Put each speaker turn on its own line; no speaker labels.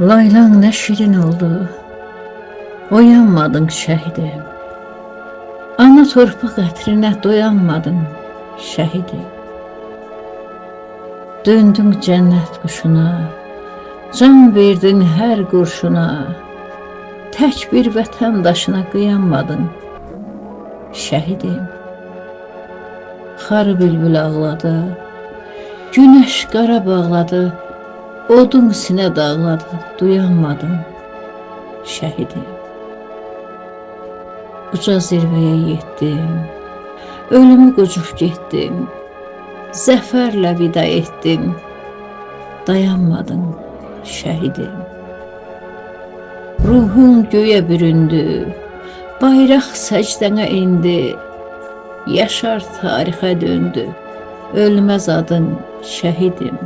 Laylan ne şirin oldu, oyanmadın şehidim. Ana torpaq ətrinə doyanmadın şehidim. Döndün cennet kuşuna, can verdin her kurşuna. Tek bir vətəndaşına kıyamadın şehidim. Xarı bülbül ağladı, güneş qara bağladı, odun sinə dağladı, duyanmadın şehidim. Uca zirveye yettim, ölümü qocuq getdim, zəfərlə vida etdim, dayanmadın şehidim. Ruhun göğe büründü, bayraq səcdənə indi, yaşar tarixə döndü, ölməz adın şehidim.